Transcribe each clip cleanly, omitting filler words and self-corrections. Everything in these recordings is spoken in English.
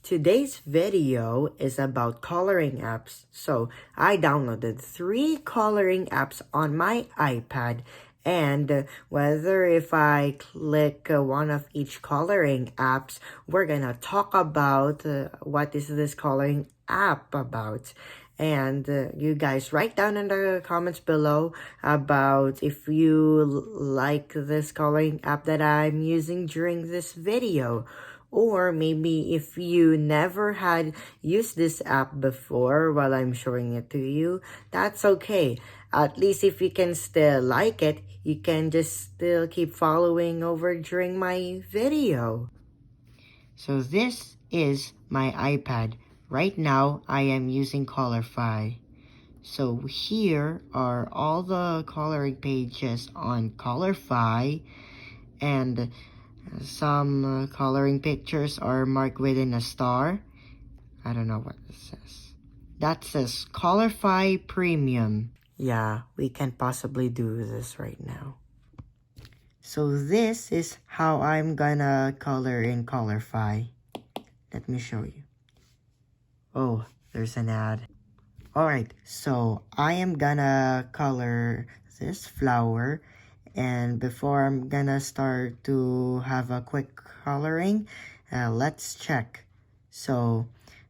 Today's video is about coloring apps. So I downloaded 3 coloring apps on my iPad, and whether if I click one of each coloring apps, we're gonna talk about what is this coloring app about. And you guys write down in the comments below about if you like this coloring app that I'm using during this video. Or maybe if you never had used this app before while I'm showing it to you, that's okay. At least if you can still like it, you can just still keep following over during my video. So this is my iPad. Right now, I am using Colorfy. So here are all the coloring pages on Colorfy, and some coloring pictures are marked within a star. I don't know what it says. That says Colorfy Premium. Yeah, we can possibly do this right now. So this is how I'm gonna color in Colorfy. Let me show you. Oh, there's an ad. Alright, so I am gonna color this flower, and before I'm gonna start to have a quick coloring, let's check. So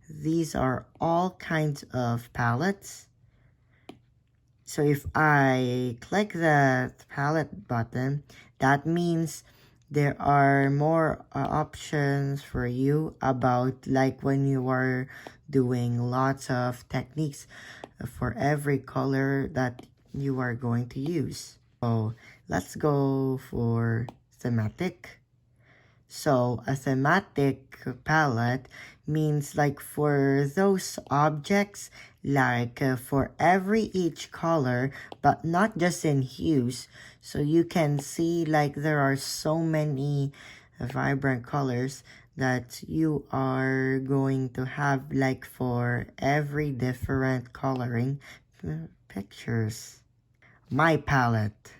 these are all kinds of palettes. So if I click the palette button, that means there are more options for you about, like when you are doing lots of techniques for every color that you are going to use. So let's go for thematic. So a thematic palette means like for those objects, like for each color, but not just in hues. So you can see like there are so many vibrant colors that you are going to have like for every different coloring pictures. My palette.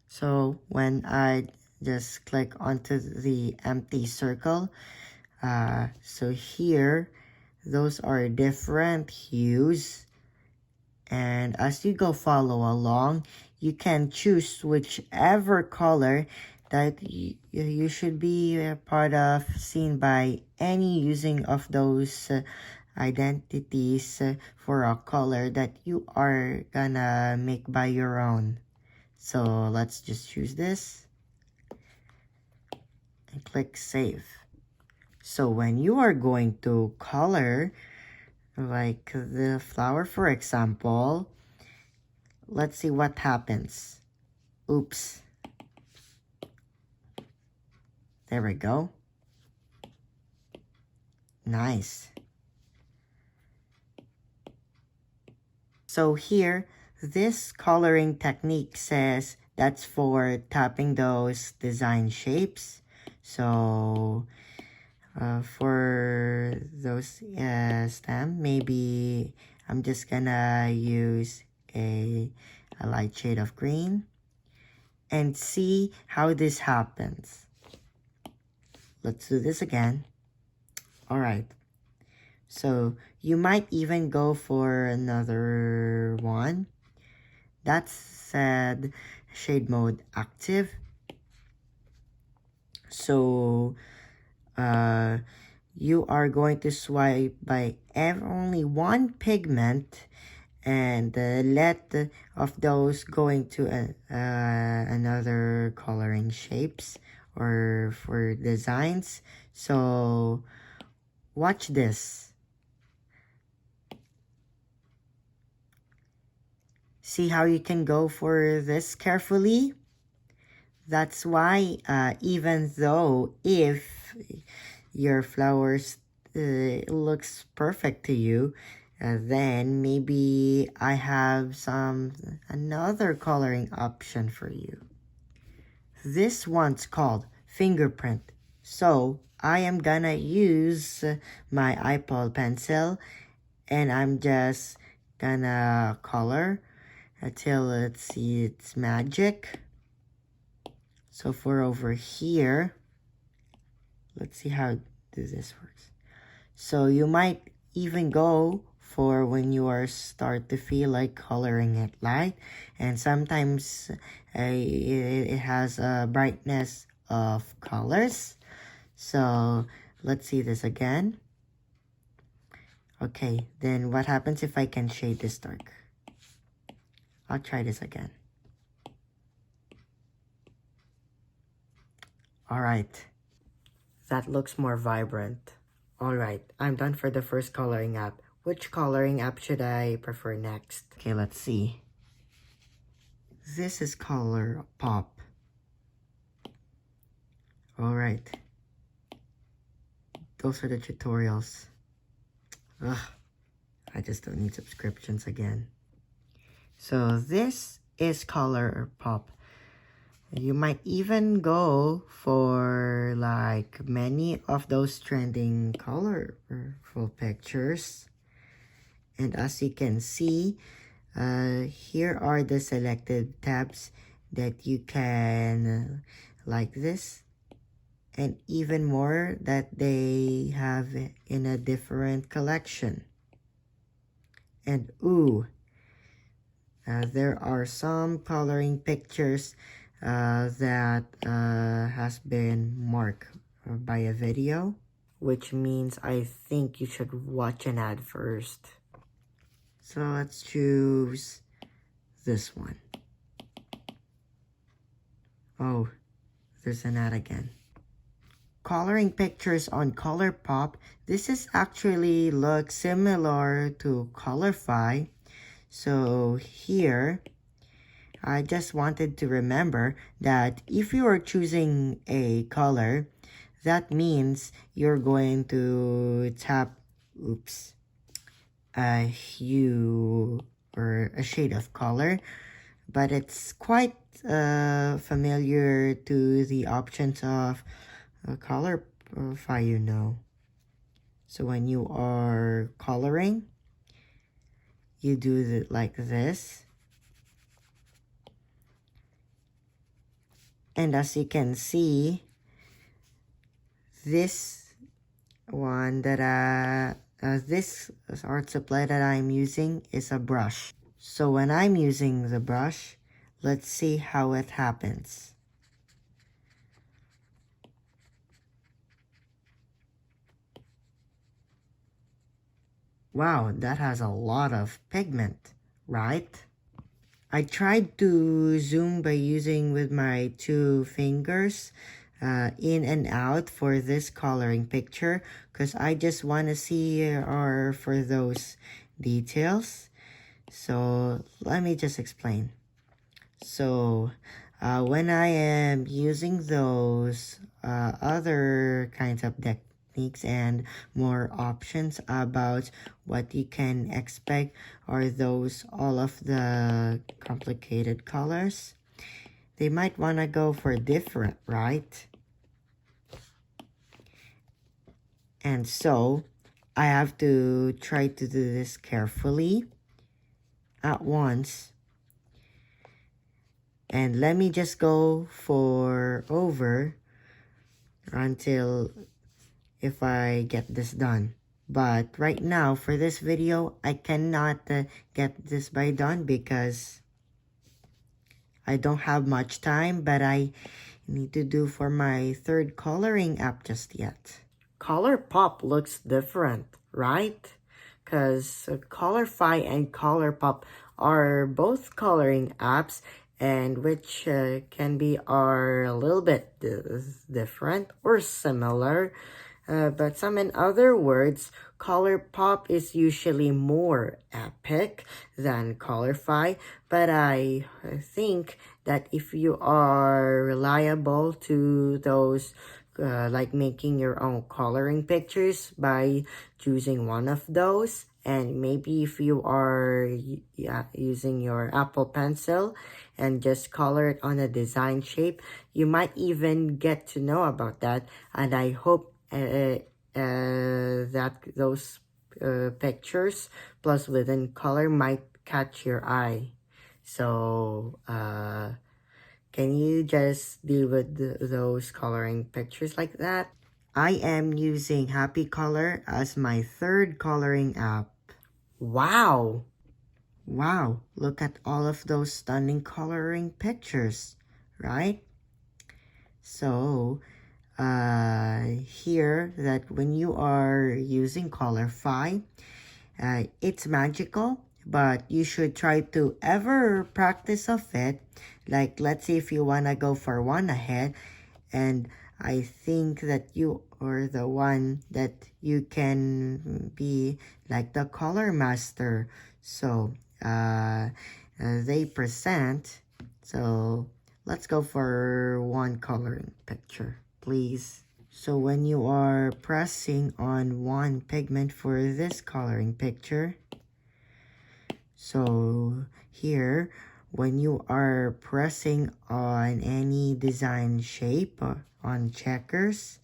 So when I just click onto the empty circle, so here those are different hues, and as you go follow along, you can choose whichever color that you should be a part of, seen by any using of those identities for a color that you are gonna make by your own. So let's just choose this and click save. So when you are going to color like the flower, for example, let's see what happens. Oops. There we go. Nice. So here, this coloring technique says that's for tapping those design shapes. So for those stem, maybe I'm just gonna use a light shade of green and see how this happens. Let's do this again. All right. So you might even go for another one. That said, shade mode active. So you are going to swipe by only one pigment, and let of those going to another coloring shapes or for designs. So watch this. See how you can go for this carefully? That's why even though if your flowers looks perfect to you, then maybe I have another coloring option for you. This one's called fingerprint. So I am gonna use my eyeball pencil, and I'm just gonna color until it's magic. So for over here, let's see how this works. So you might even go for when you are start to feel like coloring it light, and sometimes it has a brightness of colors. So let's see this again. Okay, then what happens if I can shade this dark? I'll try this again. Alright, that looks more vibrant. Alright, I'm done for the first coloring app. Which coloring app should I prefer next? Okay, let's see. This is Color Pop. Alright. Those are the tutorials. Ugh, I just don't need subscriptions again. So this is Color Pop. You might even go for like many of those trending colorful pictures. And as you can see, here are the selected tabs that you can like this. And even more that they have in a different collection. And ooh, there are some coloring pictures that has been marked by a video, which means I think you should watch an ad first. So let's choose this one. Oh, there's an ad again. Coloring pictures on Colorpop. This is actually looks similar to Colorfy. So here, I just wanted to remember that if you are choosing a color, that means you're going to tap, a hue or a shade of color, but it's quite familiar to the options of Colorfy, you know. So when you are coloring, you do it like this. And as you can see, this one that this art supply that I'm using is a brush. So when I'm using the brush, let's see how it happens. Wow, that has a lot of pigment, right? I tried to zoom by using with my 2 fingers in and out for this coloring picture because I just want to see or for those details. So let me just explain. So when I am using those other kinds of techniques and more options about what you can expect are those all of the complicated colors, they might want to go for different, right? And so I have to try to do this carefully at once. And let me just go for over until if I get this done. But right now for this video, I cannot get this by done because I don't have much time, but I need to do for my 3rd coloring app just yet. Colorpop looks different, right? Because Colorfy and Colorpop are both coloring apps and which can be are a little bit different or similar. But some in other words, Colorpop is usually more epic than Colorfy, but I think that if you are reliable to those like making your own coloring pictures by choosing one of those, and maybe if you are using your Apple Pencil and just color it on a design shape, you might even get to know about that. And I hope that those pictures plus within color might catch your eye. So can you just deal with those coloring pictures like that? I am using Happy Color as my third coloring app. Wow! Wow, look at all of those stunning coloring pictures, right? So, here that when you are using Colorfy, it's magical, but you should try to ever practice of it. Like, let's say if you wanna go for one ahead, and I think that you are the one that you can be like the color master. So, they present. So, let's go for one coloring picture, please. So when you are pressing on one pigment for this coloring picture, so here, when you are pressing on any design shape on checkers,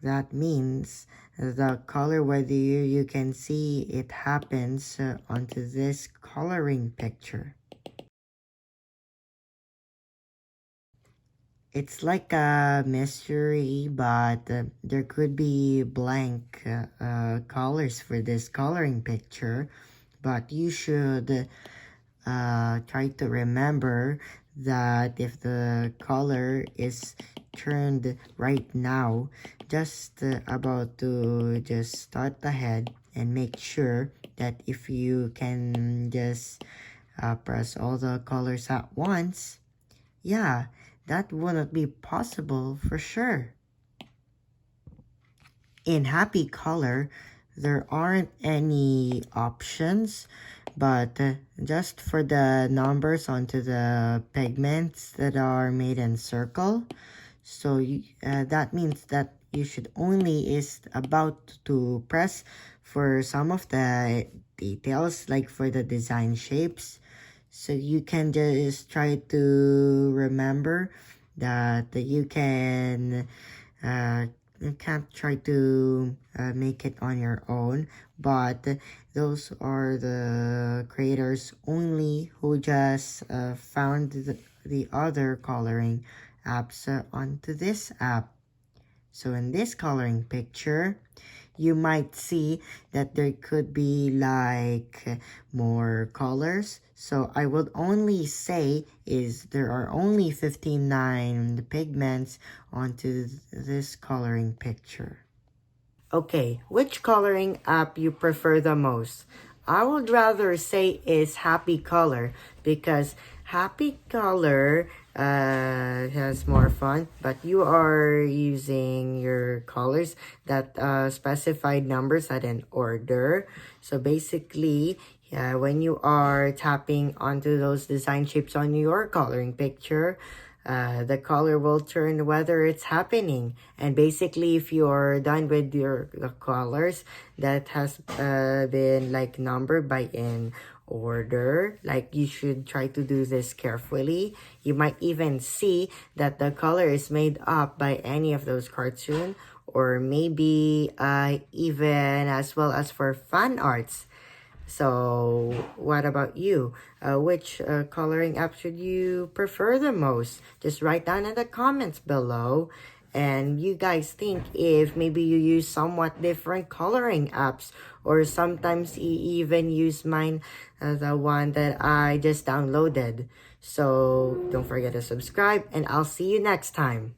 that means the color, whether you can see it happens onto this coloring picture. It's like a mystery, but there could be blank colors for this coloring picture. But you should try to remember that if the color is turned right now, just about to just start ahead and make sure that if you can just press all the colors at once, yeah, that wouldn't be possible for sure. In Happy Color, there aren't any options, but just for the numbers onto the pigments that are made in circle. So that means that you should only is about to press for some of the details, like for the design shapes. So you can just try to remember that you can you can't try to make it on your own, but those are the creators only who just found the other coloring apps onto this app. So in this coloring picture, you might see that there could be like more colors. So I would only say is there are only 59 pigments onto this coloring picture. Okay, which coloring app you prefer the most? I would rather say is Happy Color because Happy Color has more fun, but you are using your colors that specified numbers at an order. So basically, when you are tapping onto those design shapes on your coloring picture, the color will turn whether it's happening. And basically, if you're done with your colors that has been like numbered by in order, like you should try to do this carefully. You might even see that the color is made up by any of those cartoon, or maybe even as well as for fan arts. So, what about you? Which coloring app should you prefer the most? Just write down in the comments below. And you guys think if maybe you use somewhat different coloring apps, or sometimes you even use mine, the one that I just downloaded. So, don't forget to subscribe, and I'll see you next time.